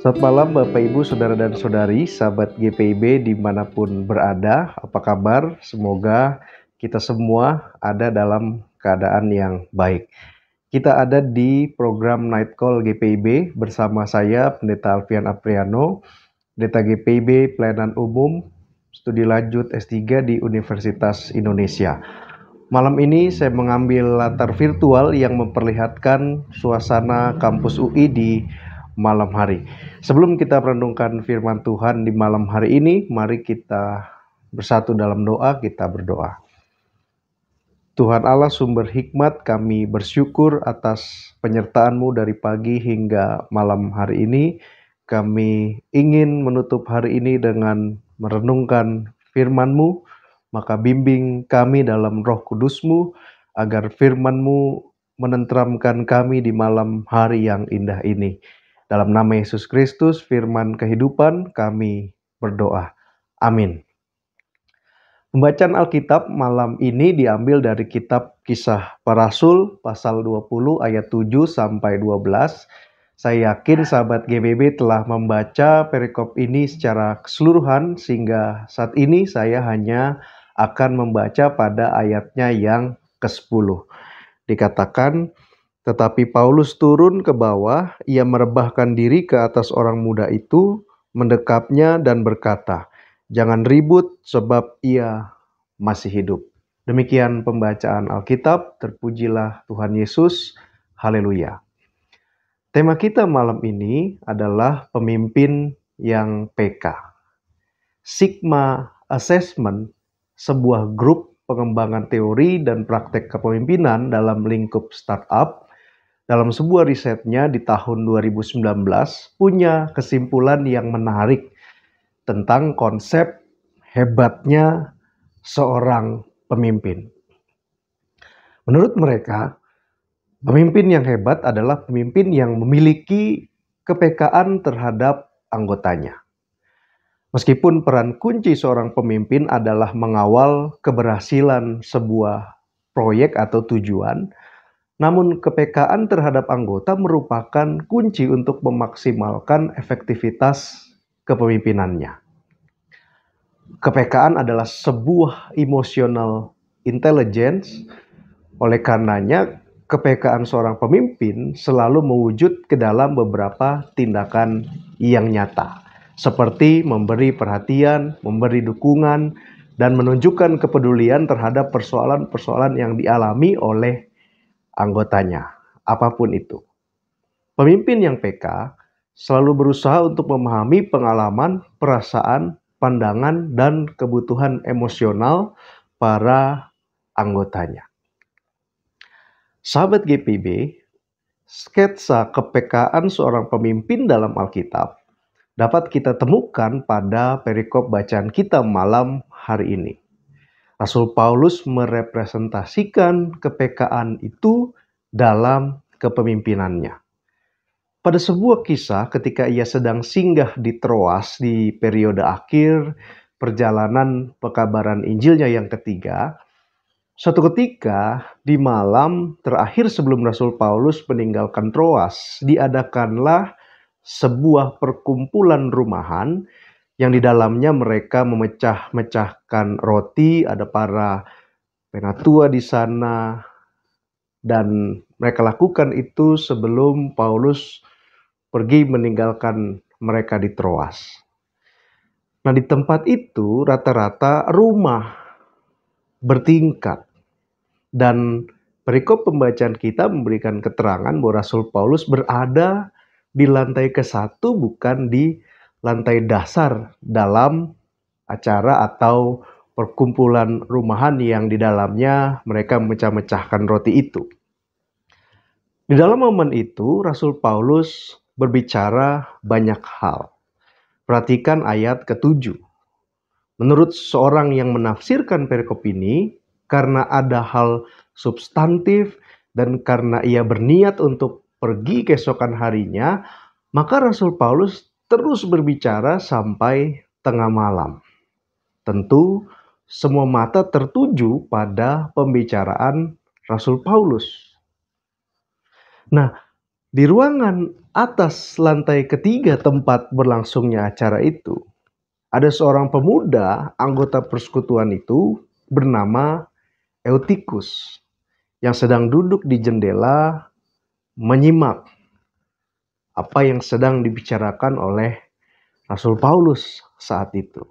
Selamat malam Bapak Ibu, Saudara dan Saudari, sahabat GPIB dimanapun berada. Apa kabar? Semoga kita semua ada dalam keadaan yang baik. Kita ada di program Night Call GPIB bersama saya Pendeta Alfian Apriano, Pendeta GPIB Pelayanan Umum, Studi Lanjut S3 di Universitas Indonesia. Malam ini saya mengambil latar virtual yang memperlihatkan suasana kampus UI di malam hari. Sebelum kita merenungkan firman Tuhan di malam hari ini, mari kita bersatu dalam doa, kita berdoa. Tuhan Allah sumber hikmat, kami bersyukur atas penyertaan-Mu dari pagi hingga malam hari ini. Kami ingin menutup hari ini dengan merenungkan firman-Mu, maka bimbing kami dalam Roh Kudus-Mu, agar firman-Mu menenteramkan kami di malam hari yang indah ini. Dalam nama Yesus Kristus, firman kehidupan, kami berdoa. Amin. Pembacaan Alkitab malam ini diambil dari kitab Kisah Para Rasul pasal 20 ayat 7 sampai 12. Saya yakin sahabat GBB telah membaca perikop ini secara keseluruhan, sehingga saat ini saya hanya akan membaca pada ayatnya yang ke-10. Dikatakan, tetapi Paulus turun ke bawah, ia merebahkan diri ke atas orang muda itu, mendekapnya dan berkata, "Jangan ribut sebab ia masih hidup." Demikian pembacaan Alkitab, terpujilah Tuhan Yesus, haleluya. Tema kita malam ini adalah pemimpin yang PK. Sigma Assessment, sebuah grup pengembangan teori dan praktek kepemimpinan dalam lingkup startup, dalam sebuah risetnya di tahun 2019 punya kesimpulan yang menarik tentang konsep hebatnya seorang pemimpin. Menurut mereka, pemimpin yang hebat adalah pemimpin yang memiliki kepekaan terhadap anggotanya. Meskipun peran kunci seorang pemimpin adalah mengawal keberhasilan sebuah proyek atau tujuan, namun kepekaan terhadap anggota merupakan kunci untuk memaksimalkan efektivitas kepemimpinannya. Kepekaan adalah sebuah emotional intelligence, oleh karenanya kepekaan seorang pemimpin selalu mewujud ke dalam beberapa tindakan yang nyata, seperti memberi perhatian, memberi dukungan, dan menunjukkan kepedulian terhadap persoalan-persoalan yang dialami oleh anggotanya, apapun itu. Pemimpin yang PK selalu berusaha untuk memahami pengalaman, perasaan, pandangan, dan kebutuhan emosional para anggotanya. Sahabat GPB, sketsa kepekaan seorang pemimpin dalam Alkitab dapat kita temukan pada perikop bacaan kita malam hari ini. Rasul Paulus merepresentasikan kepekaan itu dalam kepemimpinannya. Pada sebuah kisah ketika ia sedang singgah di Troas di periode akhir perjalanan pekabaran Injilnya yang ketiga, suatu ketika di malam terakhir sebelum Rasul Paulus meninggalkan Troas, diadakanlah sebuah perkumpulan rumahan yang di dalamnya mereka memecah-mecahkan roti, ada para penatua di sana, dan mereka lakukan itu sebelum Paulus pergi meninggalkan mereka di Troas. Nah, di tempat itu rata-rata rumah bertingkat, dan perikop pembacaan kita memberikan keterangan bahwa Rasul Paulus berada di lantai ke-1, bukan di lantai dasar dalam acara atau perkumpulan rumahan yang di dalamnya mereka memecah-mecahkan roti itu. Di dalam momen itu Rasul Paulus berbicara banyak hal. Perhatikan ayat ke-7. Menurut seorang yang menafsirkan perikop ini, karena ada hal substantif dan karena ia berniat untuk pergi keesokan harinya, maka Rasul Paulus terus berbicara sampai tengah malam. Tentu semua mata tertuju pada pembicaraan Rasul Paulus. Nah, Di ruangan atas lantai ketiga tempat berlangsungnya acara itu, ada seorang pemuda anggota persekutuan itu bernama Eutikus yang sedang duduk di jendela menyimak apa yang sedang dibicarakan oleh Rasul Paulus saat itu.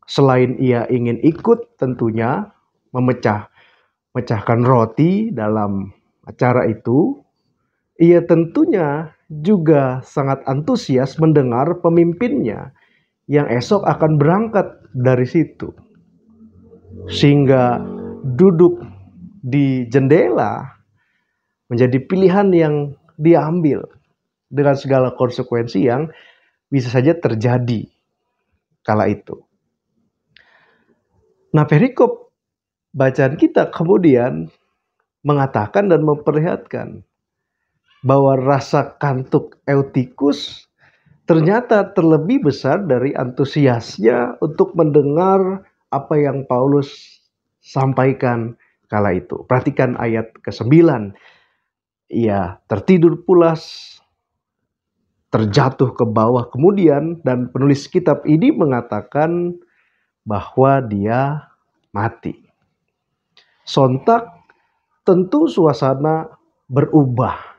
Selain ia ingin ikut tentunya memecahkan roti dalam acara itu, ia tentunya juga sangat antusias mendengar pemimpinnya yang esok akan berangkat dari situ. Sehingga duduk di jendela menjadi pilihan yang diambil dengan segala konsekuensi yang bisa saja terjadi kala itu. Nah, perikop bacaan kita kemudian mengatakan dan memperlihatkan bahwa rasa kantuk Eutikus ternyata terlebih besar dari antusiasnya untuk mendengar apa yang Paulus sampaikan kala itu. Perhatikan ayat ke-9. Ia tertidur pulas, terjatuh ke bawah kemudian, dan penulis kitab ini mengatakan bahwa dia mati. Sontak tentu suasana berubah.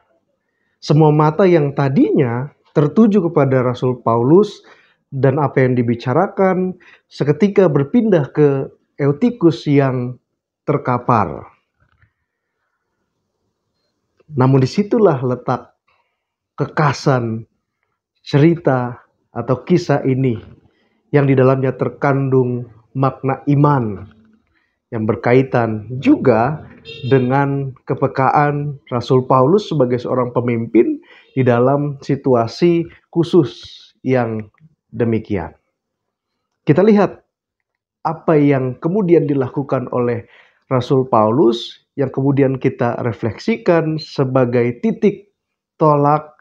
Semua mata yang tadinya tertuju kepada Rasul Paulus dan apa yang dibicarakan seketika berpindah ke Eutikus yang terkapar. Namun disitulah letak kekasan cerita atau kisah ini yang di dalamnya terkandung makna iman yang berkaitan juga dengan kepekaan Rasul Paulus sebagai seorang pemimpin di dalam situasi khusus yang demikian. Kita lihat apa yang kemudian dilakukan oleh Rasul Paulus yang kemudian kita refleksikan sebagai titik tolak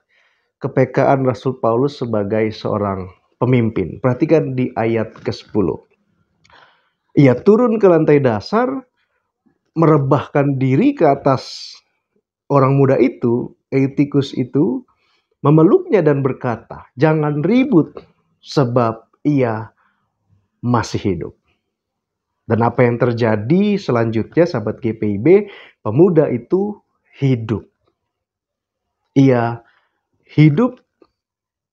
kepekaan Rasul Paulus sebagai seorang pemimpin. Perhatikan di ayat ke-10. Ia turun ke lantai dasar, merebahkan diri ke atas orang muda itu, Eutikus itu, memeluknya dan berkata, "Jangan ribut sebab ia masih hidup." Dan apa yang terjadi selanjutnya, sahabat GPIB, pemuda itu hidup. Ia hidup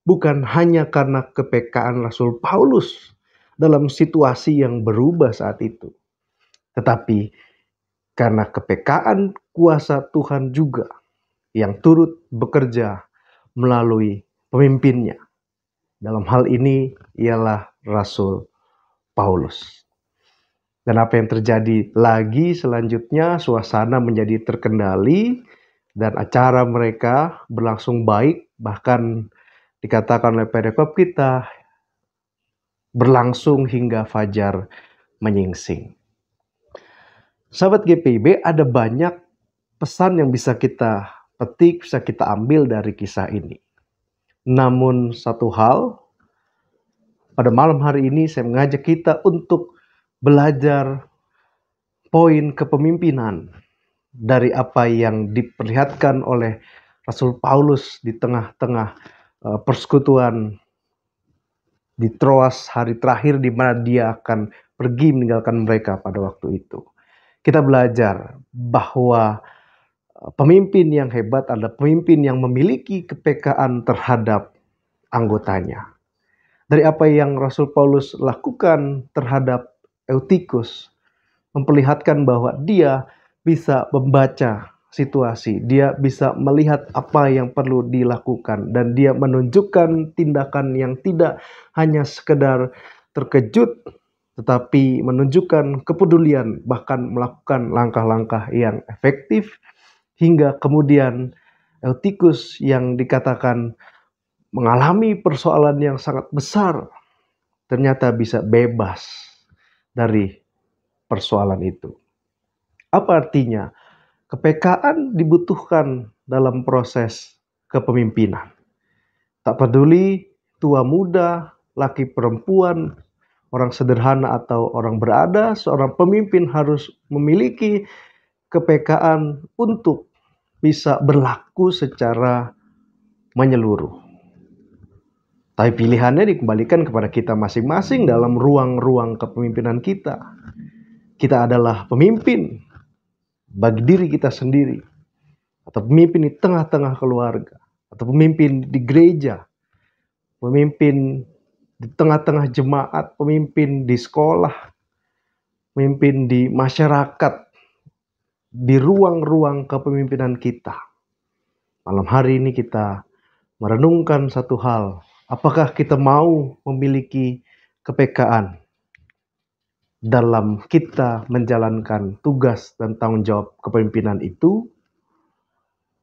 bukan hanya karena kepekaan Rasul Paulus dalam situasi yang berubah saat itu, tetapi karena kepekaan kuasa Tuhan juga yang turut bekerja melalui pemimpinnya. Dalam hal ini ialah Rasul Paulus. Dan apa yang terjadi lagi selanjutnya, suasana menjadi terkendali dan acara mereka berlangsung baik, bahkan dikatakan oleh perikop kita berlangsung hingga fajar menyingsing. Sahabat GPIB, ada banyak pesan yang bisa kita petik, bisa kita ambil dari kisah ini. Namun satu hal, pada malam hari ini saya mengajak kita untuk belajar poin kepemimpinan dari apa yang diperlihatkan oleh Rasul Paulus di tengah-tengah persekutuan di Troas hari terakhir di mana dia akan pergi meninggalkan mereka pada waktu itu. Kita belajar bahwa pemimpin yang hebat adalah pemimpin yang memiliki kepekaan terhadap anggotanya. Dari apa yang Rasul Paulus lakukan terhadap Eutikus, memperlihatkan bahwa dia bisa membaca situasi, dia bisa melihat apa yang perlu dilakukan, dan dia menunjukkan tindakan yang tidak hanya sekedar terkejut, tetapi menunjukkan kepedulian, bahkan melakukan langkah-langkah yang efektif, hingga kemudian Eutikus yang dikatakan mengalami persoalan yang sangat besar, ternyata bisa bebas dari persoalan itu. Apa artinya? Kepekaan dibutuhkan dalam proses kepemimpinan. Tak peduli tua muda, laki perempuan, orang sederhana atau orang berada, seorang pemimpin harus memiliki kepekaan untuk bisa berlaku secara menyeluruh. Tapi pilihannya dikembalikan kepada kita masing-masing dalam ruang-ruang kepemimpinan kita. Kita adalah pemimpin bagi diri kita sendiri, atau pemimpin di tengah-tengah keluarga, atau pemimpin di gereja, pemimpin di tengah-tengah jemaat, pemimpin di sekolah, pemimpin di masyarakat, di ruang-ruang kepemimpinan kita. Malam hari ini kita merenungkan satu hal. Apakah kita mau memiliki kepekaan dalam kita menjalankan tugas dan tanggung jawab kepemimpinan itu?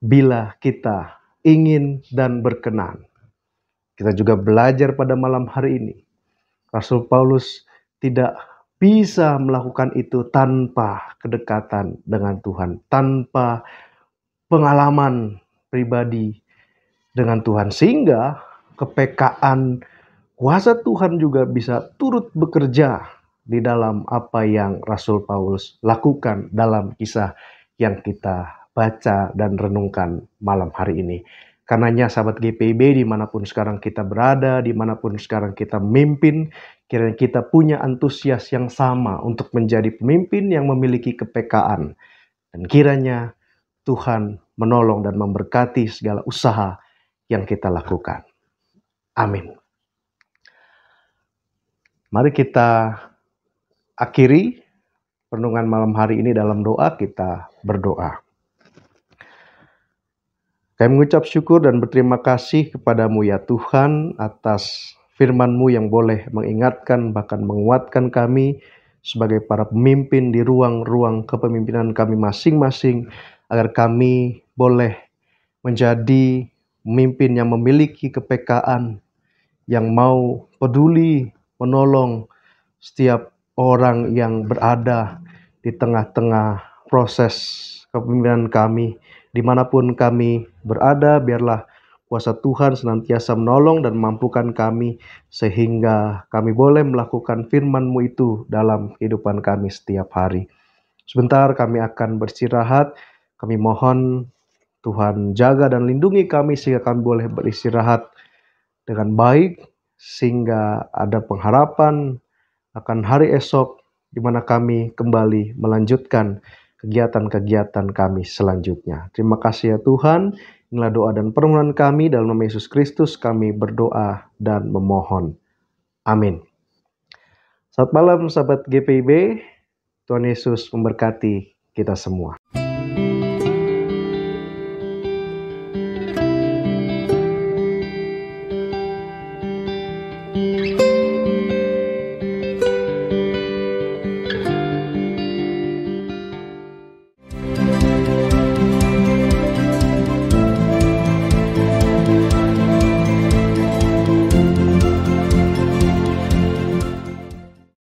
Bila kita ingin dan berkenan. Kita juga belajar pada malam hari ini. Rasul Paulus tidak bisa melakukan itu tanpa kedekatan dengan Tuhan, tanpa pengalaman pribadi dengan Tuhan, sehingga kepekaan kuasa Tuhan juga bisa turut bekerja di dalam apa yang Rasul Paulus lakukan dalam kisah yang kita baca dan renungkan malam hari ini. Karenanya sahabat GPIB, dimanapun sekarang kita berada, dimanapun sekarang kita memimpin, kiranya kita punya antusias yang sama untuk menjadi pemimpin yang memiliki kepekaan. Dan kiranya Tuhan menolong dan memberkati segala usaha yang kita lakukan. Amin. Mari kita akhiri renungan malam hari ini dalam doa. Kita berdoa. Kami mengucap syukur dan berterima kasih kepadamu ya Tuhan atas firman-Mu yang boleh mengingatkan bahkan menguatkan kami sebagai para pemimpin di ruang-ruang kepemimpinan kami masing-masing, agar kami boleh menjadi pemimpin yang memiliki kepekaan, yang mau peduli menolong setiap orang yang berada di tengah-tengah proses kepemimpinan kami. Dimanapun kami berada, biarlah kuasa Tuhan senantiasa menolong dan mampukan kami, sehingga kami boleh melakukan firman-Mu itu dalam kehidupan kami setiap hari. Sebentar kami akan beristirahat. Kami mohon Tuhan jaga dan lindungi kami sehingga kami boleh beristirahat dengan baik, sehingga ada pengharapan akan hari esok di mana kami kembali melanjutkan kegiatan-kegiatan kami selanjutnya. Terima kasih ya Tuhan. Inilah doa dan permohonan kami dalam nama Yesus Kristus kami berdoa dan memohon. Amin. Selamat malam sahabat GPIB. Tuhan Yesus memberkati kita semua.